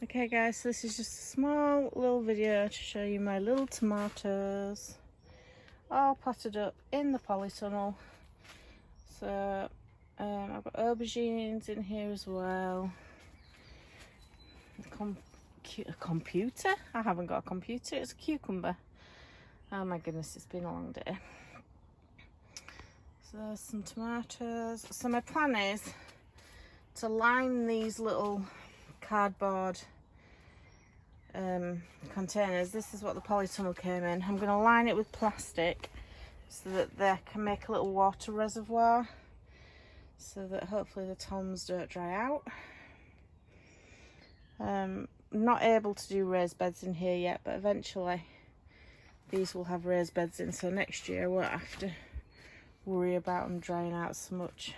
Okay guys, so this is just a small little video to show you my little tomatoes all potted up in the polytunnel. So I've got aubergines in here as well. A computer? I haven't got a computer, it's a cucumber. Oh my goodness, it's been a long day. So there's some tomatoes. So my plan is to line these little cardboard containers. This is what the polytunnel came in. I'm going to line it with plastic so that they can make a little water reservoir, so that hopefully the toms don't dry out. Not able to do raised beds in here yet, but eventually these will have raised beds in, so next year I won't have to worry about them drying out so much.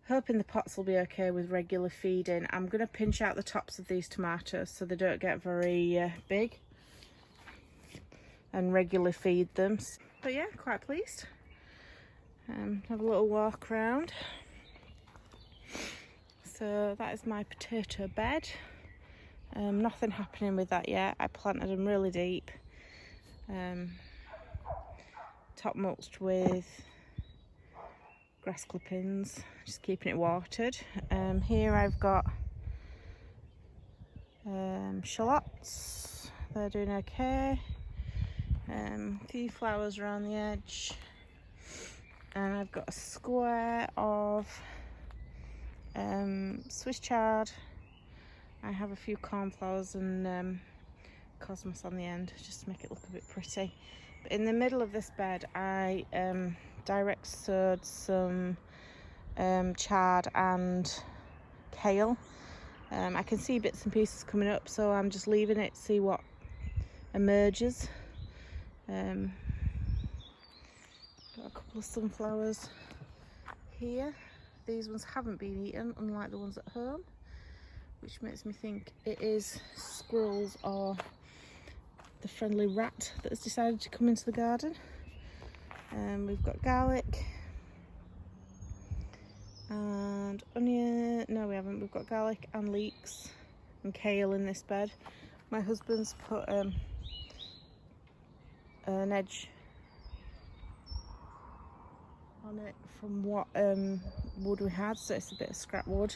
Hoping the pots will be okay with regular feeding. I'm going to pinch out the tops of these tomatoes so they don't get very big, and regularly feed them. But yeah, quite pleased. Have a little walk around. So that is my potato bed. Nothing happening with that yet. I planted them really deep. Top mulched with grass clippings, just keeping it watered. Here I've got shallots. They're doing okay. A few flowers around the edge, and I've got a square of Swiss chard. I have a few cornflowers and cosmos on the end just to make it look a bit pretty. But in the middle of this bed I direct sowed some chard and kale. I can see bits and pieces coming up, so I'm just leaving it to see what emerges. Got a couple of sunflowers here. These ones haven't been eaten, unlike the ones at home, which makes me think it is squirrels or the friendly rat that has decided to come into the garden. We've got garlic and onion. No, we haven't. We've got garlic and leeks and kale in this bed. My husband's put an edge on it from what wood we had, so it's a bit of scrap wood,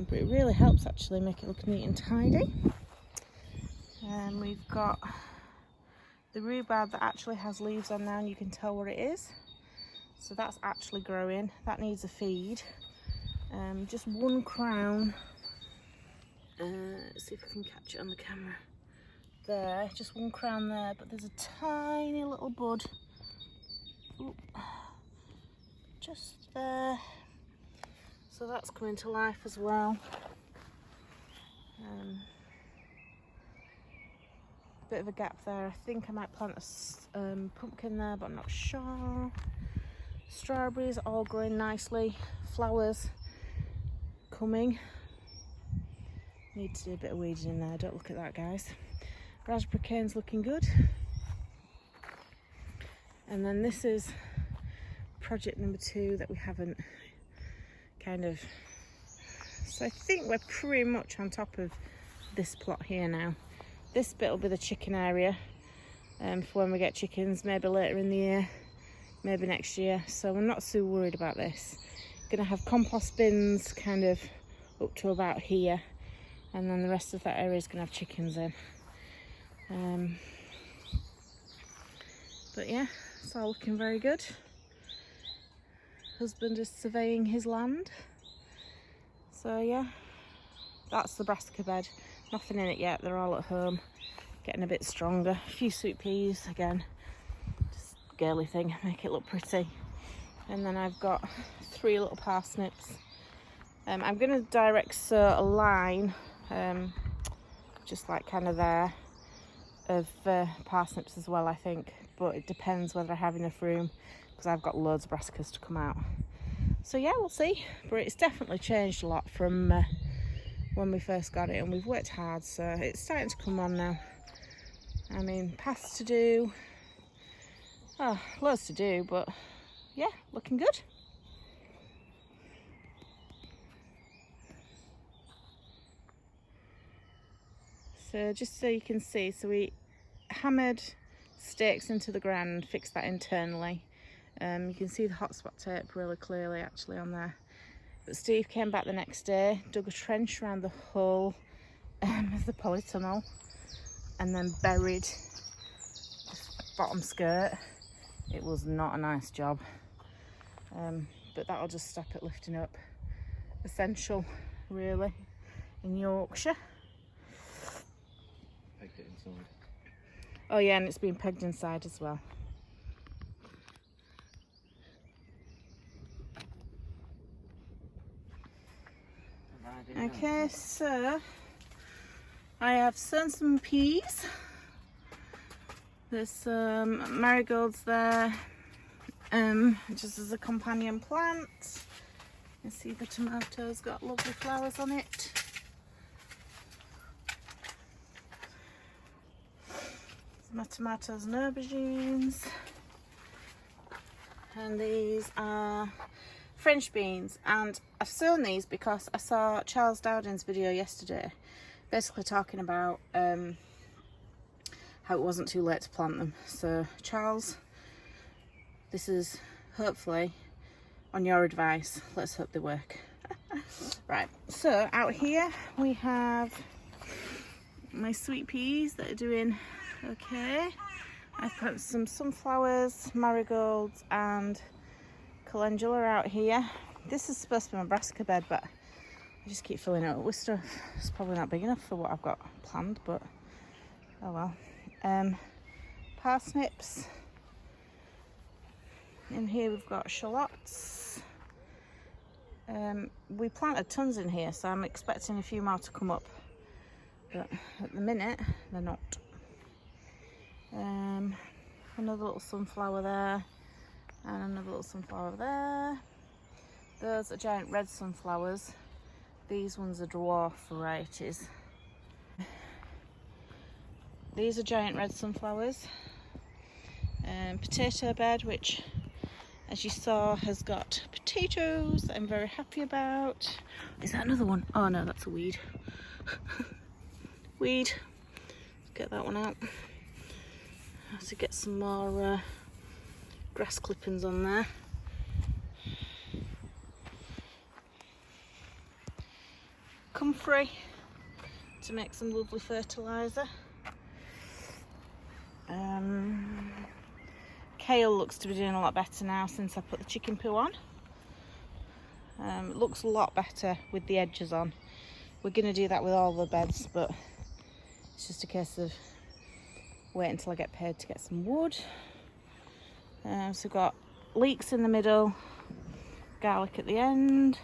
but it really helps actually make it look neat and tidy. We've got the rhubarb that actually has leaves on now, and you can tell what it is, so that's actually growing. That needs a feed. Just one crown, let's see if I can catch it on the camera there, just one crown there, but there's a tiny little bud. Ooh. Just there, so that's coming to life as well. Bit of a gap there. I think I might plant a pumpkin there, but I'm not sure. Strawberries all growing nicely, flowers coming. Need to do a bit of weeding in there, don't look at that guys. Raspberry cane's looking good. And then this is project number 2 that we haven't so I think we're pretty much on top of this plot here now. This bit will be the chicken area for when we get chickens, maybe later in the year, maybe next year, so we're not so worried about this. Gonna have compost bins kind of up to about here, and then the rest of that area is gonna have chickens in. But yeah, it's all looking very good. Husband is surveying his land. So yeah, that's the brassica bed. Nothing in it yet, they're all at home, getting a bit stronger. A few sweet peas, again, just a girly thing, make it look pretty. And then I've got 3 little parsnips. I'm going to direct sow a line, just like kind of there, of parsnips as well, I think. But it depends whether I have enough room, because I've got loads of brassicas to come out. So yeah, we'll see. But it's definitely changed a lot from when we first got it, and we've worked hard, so it's starting to come on now. I mean, paths to do, oh, loads to do, but yeah, looking good. just so you can see, so we hammered stakes into the ground, fixed that internally. You can see the hotspot tape really clearly actually on there. But Steve came back the next day, dug a trench around the hull of the polytunnel, and then buried the bottom skirt. It was not a nice job, but that'll just stop it lifting up. Essential, really, in Yorkshire. Pegged it inside. Oh yeah, and it's been pegged inside as well. Okay, so I have sown some peas. There's some marigolds there, just as a companion plant. You can see the tomatoes got lovely flowers on it. My tomatoes and aubergines. And these are French beans, and I've sown these because I saw Charles Dowding's video yesterday basically talking about how it wasn't too late to plant them. So Charles, this is hopefully on your advice. Let's hope they work. Right, so out here we have my sweet peas that are doing okay. I've put some sunflowers, marigolds and calendula out here. This is supposed to be my brassica bed, but I just keep filling it up with stuff. It's probably not big enough for what I've got planned, but oh well. Parsnips. In here we've got shallots. We planted tons in here, so I'm expecting a few more to come up, but at the minute they're not. Another little sunflower there, and another little sunflower there. Those are giant red sunflowers. These ones are dwarf varieties. These are giant red sunflowers. Potato bed, which as you saw has got potatoes that I'm very happy about. Is that another one? Oh no, that's a weed. Weed. Get that one out. I have to get some more grass clippings on there. Comfrey to make some lovely fertiliser. Kale looks to be doing a lot better now since I put the chicken poo on. It looks a lot better with the edges on. We're going to do that with all the beds, but it's just a case of wait until I get paid to get some wood. So we've got leeks in the middle, garlic at the end.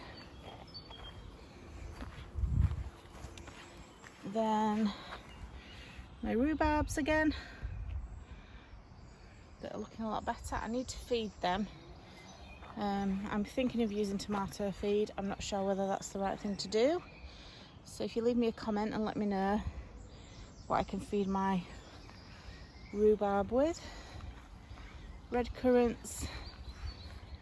Then my rhubarbs again, that are looking a lot better. I need to feed them. I'm thinking of using tomato feed. I'm not sure whether that's the right thing to do. So if you leave me a comment and let me know what I can feed my rhubarb with. Red currants,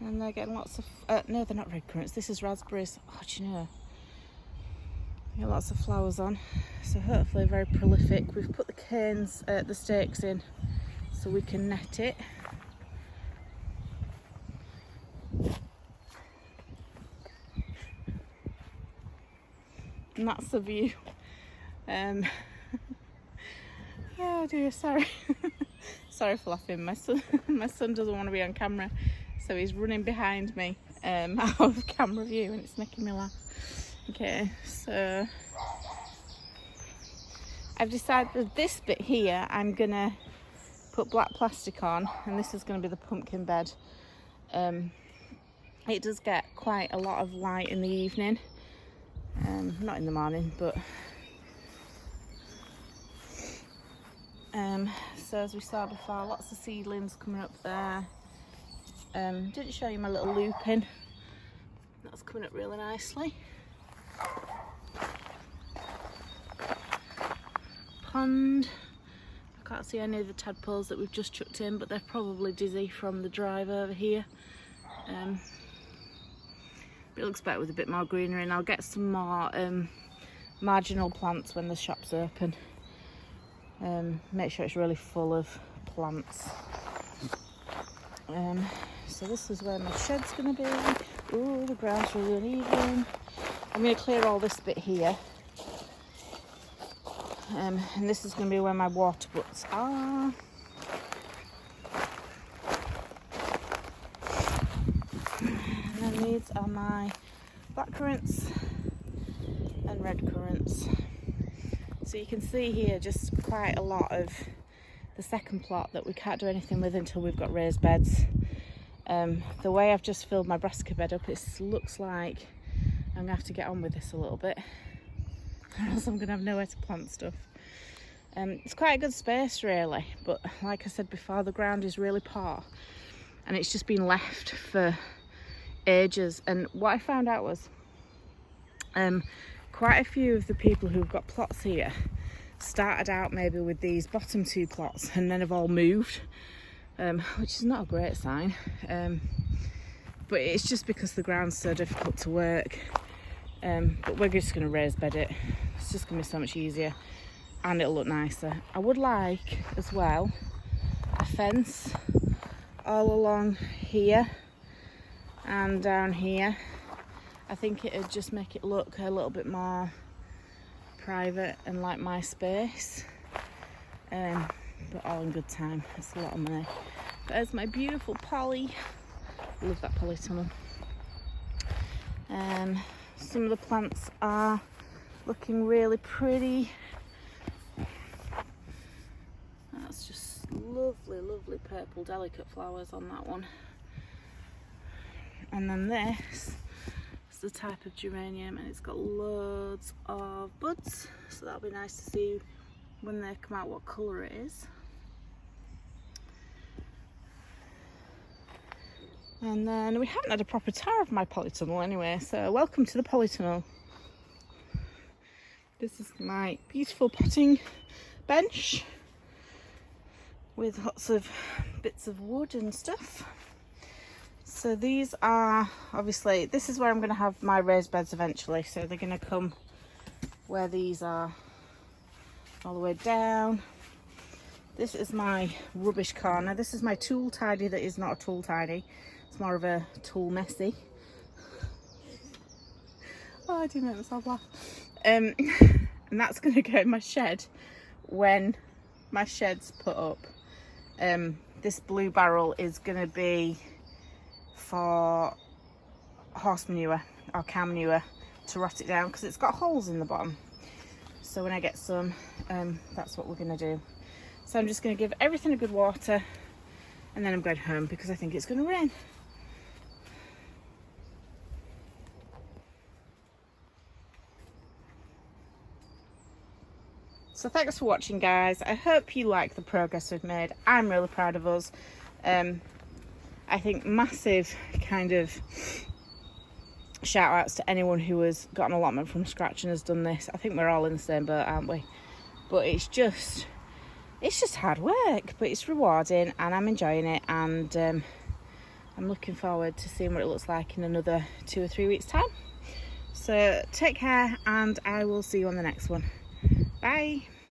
and they're getting lots of no, they're not red currants, this is raspberries. Oh, do you know, get lots of flowers on, so hopefully very prolific. We've put the canes, the stakes in so we can net it. And that's the view. Oh dear, sorry. Sorry for laughing. My son doesn't want to be on camera, so he's running behind me out of camera view, and it's making me laugh. Okay, so I've decided that this bit here I'm gonna put black plastic on, and this is going to be the pumpkin bed. It does get quite a lot of light in the evening, not in the morning, but so as we saw before, lots of seedlings coming up there. Didn't show you my little lupin. That's coming up really nicely. Pond. I can't see any of the tadpoles that we've just chucked in, but they're probably dizzy from the drive over here. But it looks better with a bit more greenery, and I'll get some more marginal plants when the shop's open. Make sure it's really full of plants. So this is where my shed's going to be. Oh, the ground's really uneven. I'm going to clear all this bit here. And this is going to be where my water butts are. And then these are my black currants and red currants. So you can see here just quite a lot of the second plot that we can't do anything with until we've got raised beds. The way I've just filled my brassica bed up, it looks like I'm going to have to get on with this a little bit, or else I'm going to have nowhere to plant stuff. It's quite a good space really, but like I said before, the ground is really poor and it's just been left for ages. And what I found out was quite a few of the people who've got plots here started out maybe with these bottom two plots and then have all moved, which is not a great sign, but it's just because the ground's so difficult to work. But we're just going to raise bed it. It's just going to be so much easier and it'll look nicer. I would like as well a fence all along here and down here. I think it'd just make it look a little bit more private and like my space, but all in good time. It's a lot of money. There's my beautiful poly. Love that polytunnel. Some of the plants are looking really pretty. That's just lovely, lovely purple delicate flowers on that one. And then this is the type of geranium and it's got loads of buds, so that'll be nice to see when they come out what colour it is. And then we haven't had a proper tour of my polytunnel anyway, so welcome to the polytunnel. This is my beautiful potting bench with lots of bits of wood and stuff. So these are, obviously, this is where I'm going to have my raised beds eventually, so they're going to come where these are, all the way down. This is my rubbish corner. This is my tool tidy that is not a tool tidy. It's more of a tool messy. Oh, I do make myself laugh. And that's going to go in my shed when my shed's put up. This blue barrel is going to be for horse manure or cow manure to rot it down because it's got holes in the bottom. So when I get some, that's what we're going to do. So I'm just going to give everything a good water and then I'm going home because I think it's going to rain. So thanks for watching, guys. I hope you like the progress we've made. I'm really proud of us. I think massive kind of shout outs to anyone who has got an allotment from scratch and has done this. I think we're all in the same boat, aren't we? But it's just hard work, but it's rewarding and I'm enjoying it, and I'm looking forward to seeing what it looks like in another 2 or 3 weeks time. So take care and I will see you on the next one. Bye.